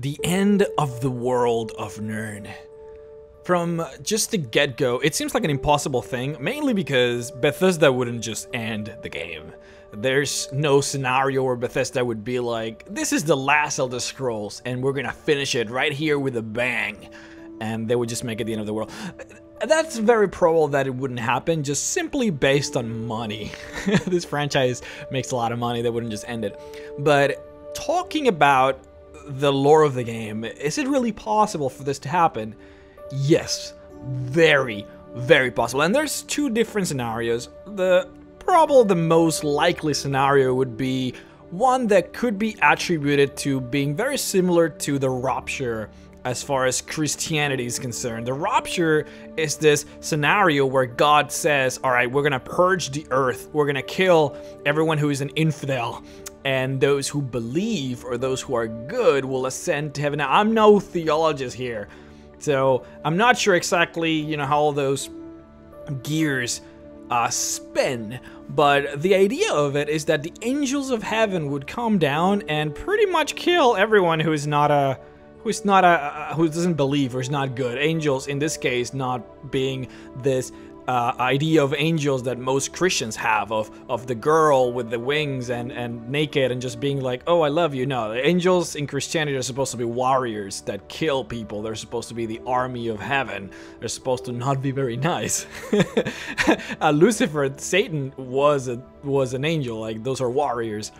The end of the world of Nirn. From just the get-go, it seems like an impossible thing, mainly because Bethesda wouldn't just end the game. There's no scenario where Bethesda would be like, this is the last Elder Scrolls, and we're gonna finish it right here with a bang. And they would just make it the end of the world. That's very probable that it wouldn't happen, just simply based on money. This franchise makes a lot of money, they wouldn't just end it. But talking about the lore of the game, is it really possible for this to happen? Yes, very, very possible. And there's two different scenarios. Probably the most likely scenario would be one that could be attributed to being very similar to the Rupture as far as Christianity is concerned. The Rupture is this scenario where God says, all right, we're gonna purge the earth, we're gonna kill everyone who is an infidel, and those who believe or those who are good will ascend to heaven. Now, I'm no theologist here, so I'm not sure exactly, how all those gears spin, but the idea of it is that the angels of heaven would come down and pretty much kill everyone who doesn't believe or is not good. Angels, in this case, not being this idea of angels that most Christians have of the girl with the wings and naked and just being like, oh, I love you. No, the angels in Christianity are supposed to be warriors that kill people. They're supposed to be the army of heaven. They're supposed to not be very nice. Lucifer, Satan, was an angel. Like, those are warriors.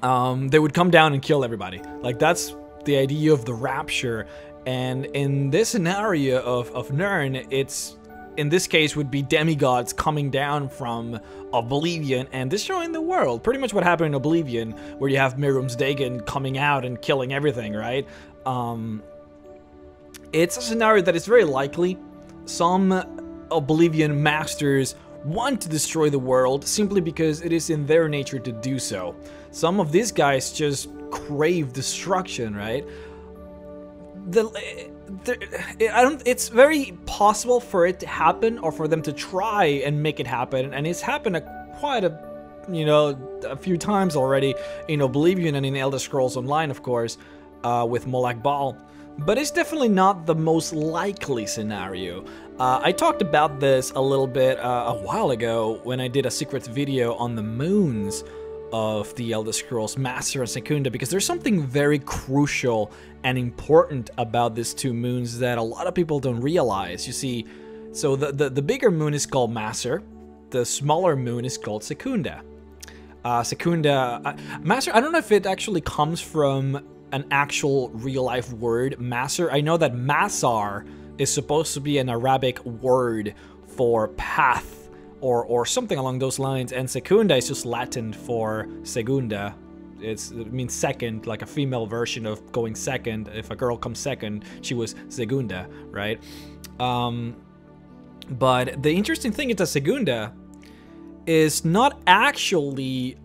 They would come down and kill everybody. Like, that's the idea of the Rapture. And in this scenario of Nirn, it's, in this case, would be demigods coming down from Oblivion and destroying the world. Pretty much what happened in Oblivion, where you have Miriam's Dagon coming out and killing everything, right? It's a scenario that is very likely. Some Oblivion masters want to destroy the world simply because it is in their nature to do so. Some of these guys just crave destruction, right? It's very possible for it to happen, or for them to try and make it happen, and it's happened quite a few times already in Oblivion and in Elder Scrolls Online, of course, with Molag Bal. But it's definitely not the most likely scenario. I talked about this a little bit a while ago when I did a secret video on the moons of the Elder Scrolls Master and Secunda, because there's something very crucial and important about these two moons that a lot of people don't realize. You see, so the bigger moon is called Master, the smaller moon is called Secunda. Master, I don't know if it actually comes from an actual real-life word, Master. I know that Masar is supposed to be an Arabic word for path, or something along those lines, and Secunda is just Latin for segunda. It means second, like a female version of going second. If a girl comes second, she was segunda, right? But the interesting thing is that Segunda is not actually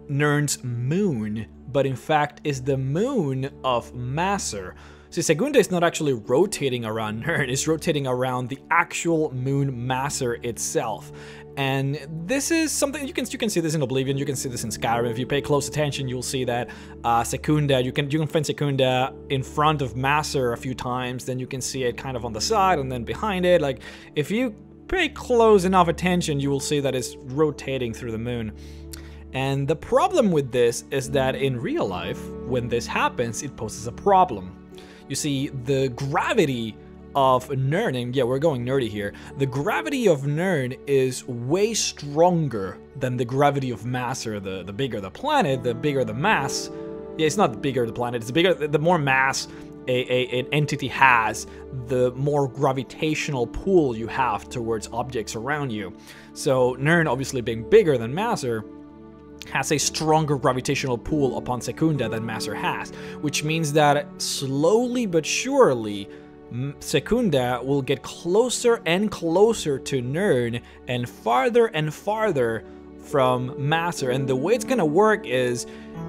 Nirn's moon, but in fact is the moon of Maser. See, Segunda is not actually rotating around Nirn, it's rotating around the actual moon Maser itself. And this is something, you can see this in Oblivion, you can see this in Skyrim. If you pay close attention, you'll see that Secunda, you can find Secunda in front of Maser a few times, then you can see it kind of on the side and then behind it. Like, if you pay close enough attention, you will see that it's rotating through the moon. And the problem with this is that in real life, when this happens, it poses a problem. You see, the gravity of Nirn, and yeah, we're going nerdy here, the gravity of Nirn is way stronger than the gravity of Maser. The bigger the planet, the bigger the mass. Yeah, it's not the bigger the planet, it's the more mass an entity has, the more gravitational pull you have towards objects around you. So Nirn, obviously being bigger than Maser, has a stronger gravitational pull upon Secunda than Maser has, which means that slowly but surely Secunda will get closer and closer to Nirn and farther from Maser. And the way it's gonna work is,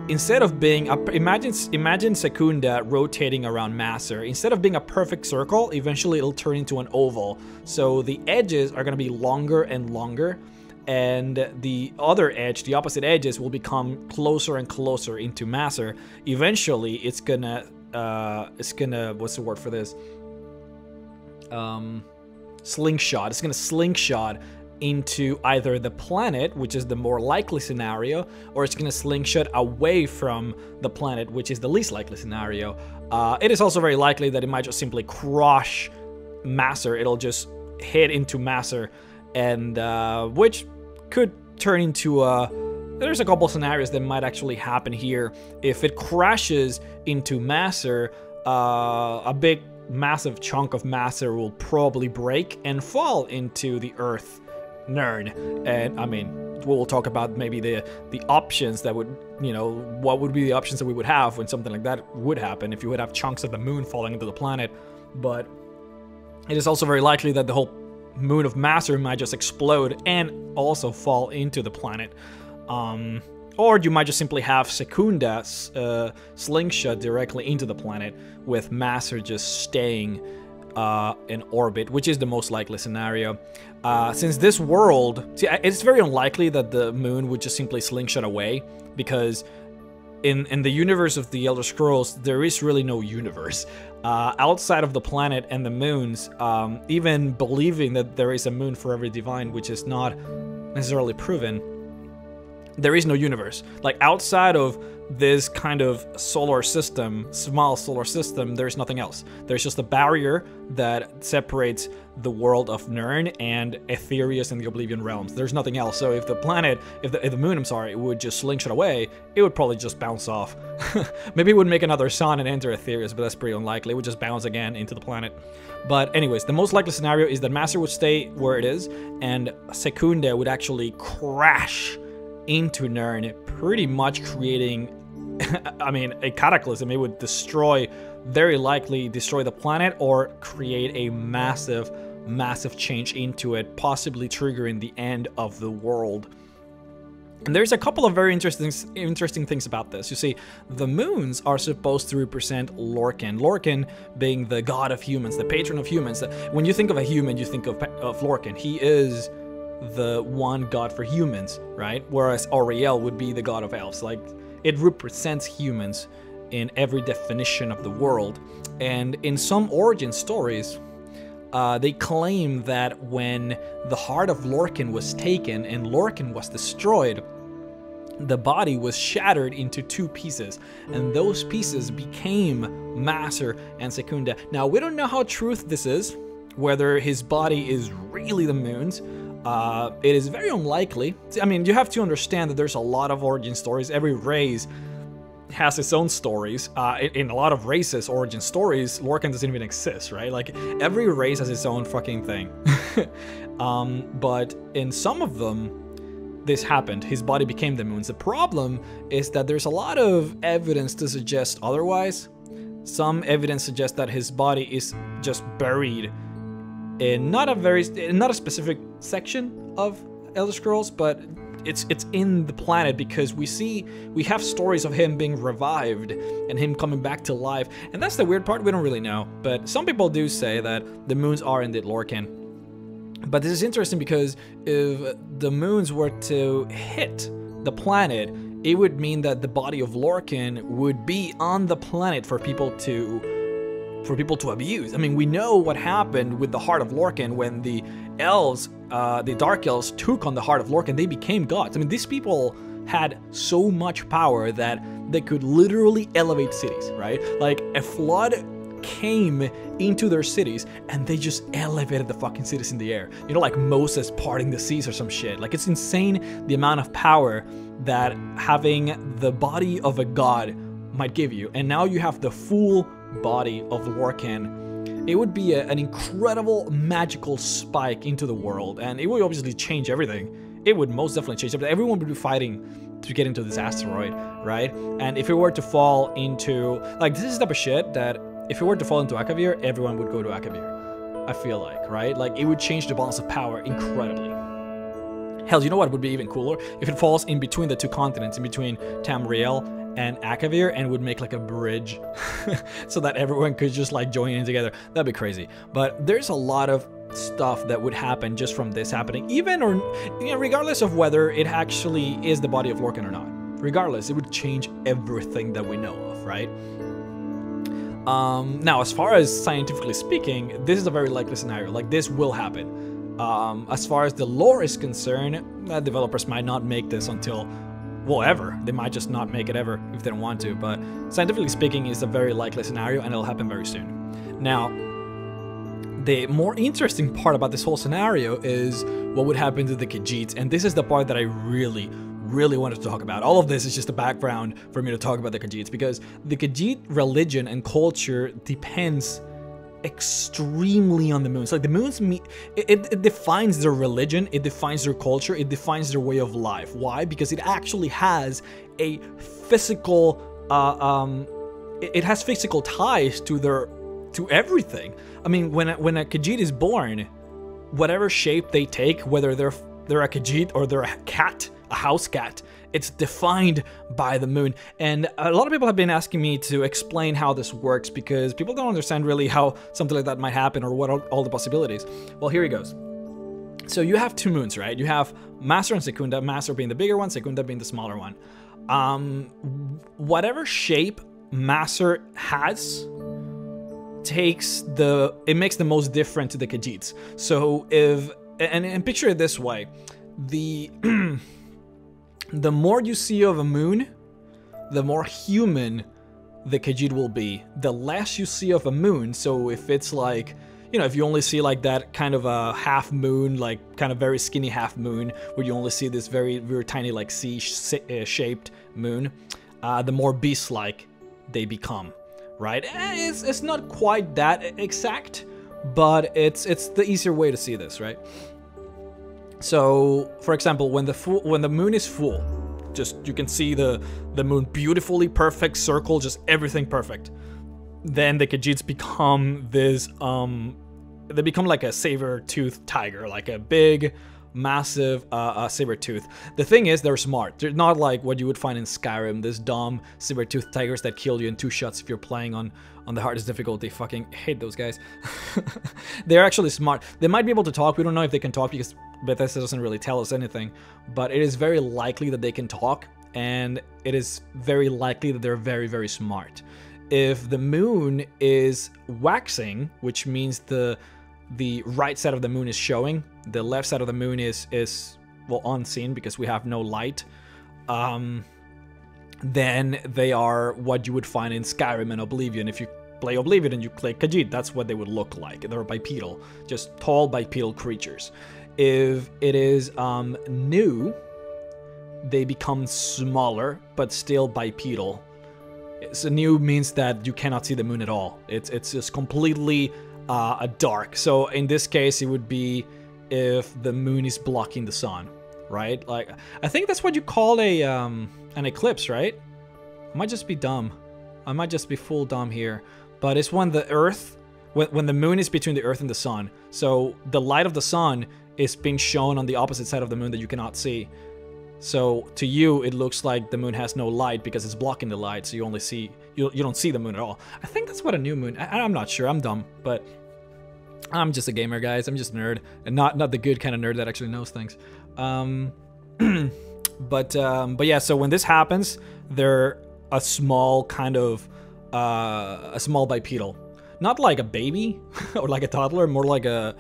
instead of being imagine Secunda rotating around Maser, instead of being a perfect circle, eventually it'll turn into an oval. So the edges are gonna be longer and longer, and the other edge, the opposite edges, will become closer and closer into Maser. Eventually, it's gonna it's gonna, what's the word for this? Slingshot. It's gonna slingshot into either the planet, which is the more likely scenario, or it's gonna slingshot away from the planet, which is the least likely scenario. It is also very likely that it might just simply crush Masser. It'll just hit into Masser, and which could turn into there's a couple scenarios that might actually happen here. If it crashes into Masser, a big massive chunk of Masser will probably break and fall into the Earth Nirn. And I mean, we'll talk about maybe the options that would, you know, what would be the options that we would have when something like that would happen, if you would have chunks of the moon falling into the planet. But it is also very likely that the whole moon of Masser might just explode and also fall into the planet. Or you might just simply have Secunda slingshot directly into the planet, with Masser just staying in orbit, which is the most likely scenario. Since this world, see, it's very unlikely that the moon would just simply slingshot away, because in the universe of the Elder Scrolls, there is really no universe. Outside of the planet and the moons, even believing that there is a moon for every divine, which is not necessarily proven, there is no universe. Like, outside of this kind of solar system, small solar system, there's nothing else. There's just a barrier that separates the world of Nirn and Aetherius and the Oblivion realms. There's nothing else. So if the planet, if the moon, I'm sorry, it would just slingshot away, it would probably just bounce off. Maybe it would make another sun and enter Aetherius, but that's pretty unlikely. It would just bounce again into the planet. But anyways, the most likely scenario is that Masser would stay where it is, and Secunda would actually crash into Nirn, pretty much creating, I mean, a cataclysm. It would destroy, very likely destroy the planet, or create a massive change into it, possibly triggering the end of the world. And there's a couple of very interesting things about this. You see, the moons are supposed to represent Lorcan. Lorcan being the god of humans, the patron of humans. When you think of a human, you think of Lorcan. He is the one god for humans, right? Whereas Auriel would be the god of elves. Like, it represents humans in every definition of the world. And in some origin stories, they claim that when the heart of Lorcan was taken and Lorcan was destroyed, the body was shattered into two pieces, and those pieces became Masser and Secunda. Now, we don't know how true this is, whether his body is really the moon's. It is very unlikely. I mean, you have to understand that there's a lot of origin stories. Every race has its own stories. In a lot of races' origin stories, Lorcan doesn't even exist, right? Like, every race has its own fucking thing. But in some of them, this happened. His body became the moon's. The problem is that there's a lot of evidence to suggest otherwise. Some evidence suggests that his body is just buried in not a specific section of Elder Scrolls, but it's in the planet, because we have stories of him being revived and him coming back to life. And that's the weird part. We don't really know, but some people do say that the moons are indeed Lorcan. But this is interesting because if the moons were to hit the planet, it would mean that the body of Lorcan would be on the planet for people to abuse. I mean, we know what happened with the heart of Lorcan when the elves, the Dark Elves, took on the heart of Lorcan. They became gods. I mean, these people had so much power that they could literally elevate cities, right? Like, a flood came into their cities and they just elevated the fucking cities in the air. You know, like Moses parting the seas or some shit. Like, it's insane the amount of power that having the body of a god might give you. And now you have the full body of Lorcan. It would be an incredible magical spike into the world, and it would obviously change everything. It would most definitely change everything. Everyone would be fighting to get into this asteroid, right? And if it were to fall into, like, this is the type of shit that if it were to fall into Akavir, everyone would go to Akavir, I feel like, right? Like, it would change the balance of power incredibly. Hell, you know what would be even cooler? If it falls in between the two continents, in between Tamriel and Akavir, and would make like a bridge so that everyone could just like join in together. That'd be crazy. But there's a lot of stuff that would happen just from this happening, even, or, you know, regardless of whether it actually is the body of Lorcan or not. Regardless, it would change everything that we know of, right? Now, as far as scientifically speaking, this is a very likely scenario. Like, this will happen. As far as the lore is concerned, developers might not make this until, well, ever. They might just not make it ever if they don't want to. But scientifically speaking, it's a very likely scenario, and it'll happen very soon. Now, the more interesting part about this whole scenario is what would happen to the Khajiits, and this is the part that I really wanted to talk about. All of this is just a background for me to talk about the Khajiits, because the Khajiit religion and culture depends extremely on the moons. Like, the moons, it defines their religion, it defines their culture, it defines their way of life. Why? Because it actually has a physical, it has physical ties to everything. I mean, when a Khajiit is born, whatever shape they take, whether they're a Khajiit or they're a cat, a house cat, it's defined by the moon. And a lot of people have been asking me to explain how this works, because people don't understand really how something like that might happen, or what all the possibilities. Well, here he goes. So you have two moons, right? You have Master and Secunda, Master being the bigger one, Secunda being the smaller one. Whatever shape Master has it makes the most different to the Khajiits. So and picture it this way, the more you see of a moon, the more human the Khajiit will be. The less you see of a moon, so if it's like, you know, if you only see like that kind of a half moon, like kind of very skinny half moon, where you only see this very tiny like C-shaped moon, the more beast-like they become, right? It's not quite that exact, but it's the easier way to see this, right? So, for example, when the moon is full, just you can see the moon beautifully perfect circle, just everything perfect. Then the Khajiits become this they become like a saber-toothed tiger, like a big, massive saber-tooth. The thing is, they're smart. They're not like what you would find in Skyrim, this dumb saber-toothed tigers that kill you in 2 shots if you're playing on the hardest difficulty. Fucking hate those guys. They're actually smart. They might be able to talk. We don't know if they can talk because Bethesda doesn't really tell us anything, but it is very likely that they can talk, and it is very likely that they're very smart. If the moon is waxing, which means the right side of the moon is showing, the left side of the moon is well, unseen because we have no light, then they are what you would find in Skyrim and Oblivion. If you play Oblivion and you play Khajiit, that's what they would look like. They're bipedal, just tall bipedal creatures. If it is new, they become smaller, but still bipedal. So new means that you cannot see the moon at all. It's just completely dark. So in this case, it would be if the moon is blocking the sun, right? Like, I think that's what you call an eclipse, right? I might just be dumb. I might just be full dumb here. But it's when the Earth, when the moon is between the Earth and the sun. So the light of the sun is being shown on the opposite side of the moon that you cannot see. So to you, it looks like the moon has no light because it's blocking the light. So you only see, you don't see the moon at all. I think that's what a new moon, I'm not sure, I'm dumb, but I'm just a gamer, guys. I'm just a nerd, and not the good kind of nerd that actually knows things. But yeah, so when this happens, they're a small kind of, a small bipedal. Not like a baby or like a toddler, more like a,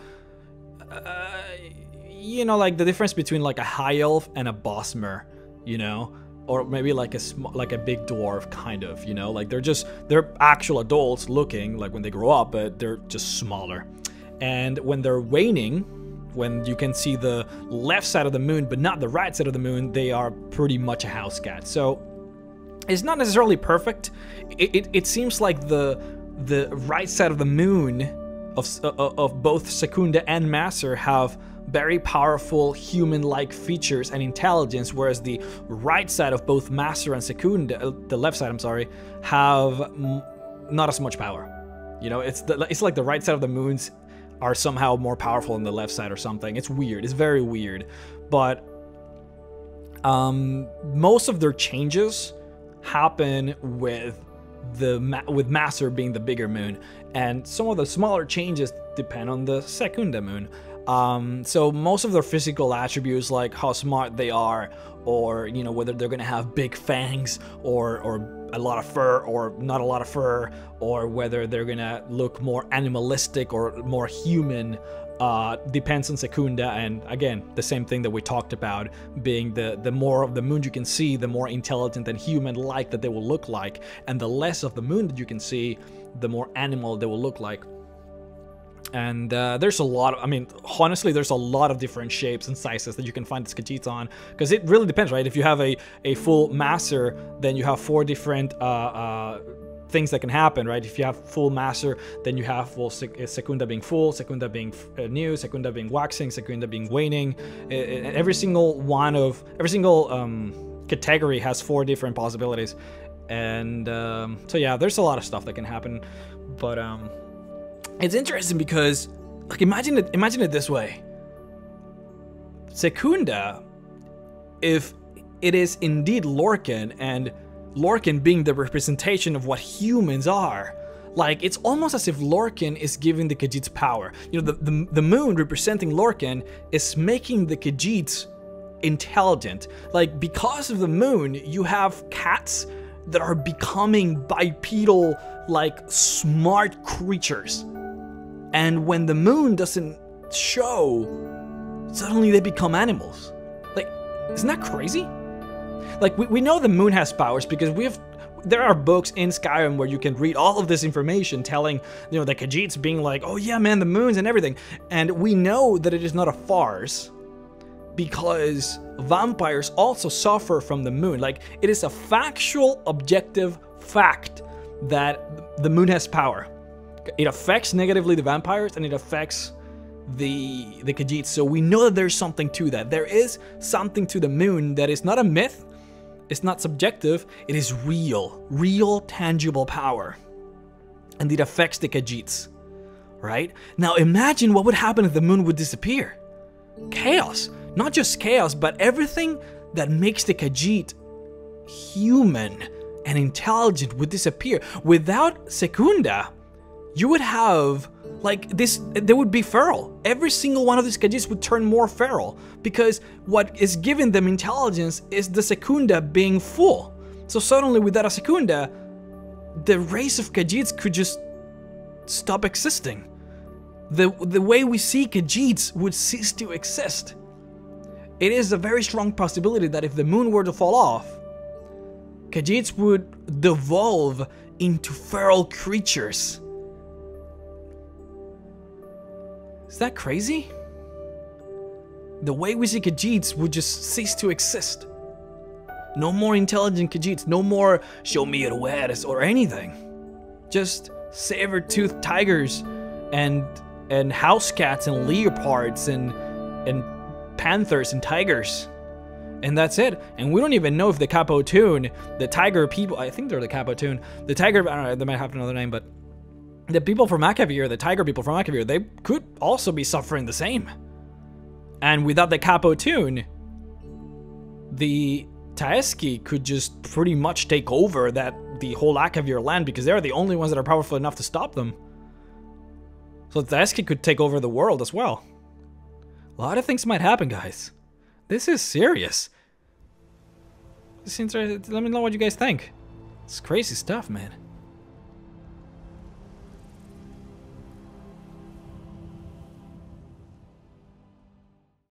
you know, like the difference between like a high elf and a bosmer, you know, or maybe like a big dwarf kind of, you know, like they're actual adults looking like when they grow up, but they're just smaller. And when they're waning, when you can see the left side of the moon but not the right side of the moon, they are pretty much a house cat. So it's not necessarily perfect. It seems like the right side of the moon of both Secunda and Master have very powerful human-like features and intelligence, whereas the right side of both Master and Secunda, the left side, I'm sorry, have not as much power. You know, it's like the right side of the moons are somehow more powerful than the left side or something. It's weird. It's very weird. But most of their changes happen with Master being the bigger moon, and some of the smaller changes depend on the Secunda moon. So most of their physical attributes, like how smart they are, or, you know, whether they're gonna have big fangs or a lot of fur or not a lot of fur, or whether they're gonna look more animalistic or more human, depends on Secunda. And again, the same thing that we talked about, being the more of the moon you can see, the more intelligent and human-like that they will look like, and the less of the moon that you can see, the more animal they will look like. And there's a lot of, I mean, honestly, there's a lot of different shapes and sizes that you can find these Khajiits on, because it really depends, right? If you have a full master, then you have 4 different things that can happen, right? If you have full master, then you have, well, Secunda being full, Secunda being new, Secunda being waxing, Secunda being waning. Every single category has 4 different possibilities. And so yeah, there's a lot of stuff that can happen, but it's interesting because, like, imagine it this way. Secunda, if it is indeed Lorcan, and Lorcan being the representation of what humans are, like, it's almost as if Lorcan is giving the Khajiits power. You know, the moon representing Lorcan is making the Khajiits intelligent. Like, because of the moon, you have cats that are becoming bipedal, like, smart creatures. And when the moon doesn't show, suddenly they become animals. Like, isn't that crazy? Like, we know the moon has powers because there are books in Skyrim where you can read all of this information telling, you know, the Khajiits being like, oh yeah, man, the moons and everything. And we know that it is not a farce because vampires also suffer from the moon. Like, it is a factual, objective fact that the moon has power. It affects negatively the vampires, and it affects the Khajiits. So we know that there's something to that. There is something to the moon that is not a myth. It's not subjective. It is real, tangible power. And it affects the Khajiits, right? Now imagine what would happen if the moon would disappear. Chaos. Not just chaos, but everything that makes the Khajiit human and intelligent would disappear. Without Secunda, you would have, like, this, they would be feral. Every single one of these Khajiits would turn more feral, because what is giving them intelligence is the Secunda being full. So suddenly, without a Secunda, the race of Khajiits could just stop existing. The way we see Khajiits would cease to exist. It is a very strong possibility that if the moon were to fall off, Khajiits would devolve into feral creatures. Is that crazy? The way we see Khajiits would just cease to exist. No more intelligent Khajiits, no more show me your wares or anything. Just saber-toothed tigers and house cats and leopards and panthers and tigers. And that's it. And we don't even know if the Capotoon, the tiger people, I think they're the Capotoon, the tiger, I don't know, they might have another name, but the people from Akavir, the tiger people from Akavir, they could also be suffering the same. And without the Capotoon, the Taeski could just pretty much take over the whole Akavir land, because they're the only ones that are powerful enough to stop them. So the Taeski could take over the world as well. A lot of things might happen, guys. This is serious. Let me know what you guys think. It's crazy stuff, man.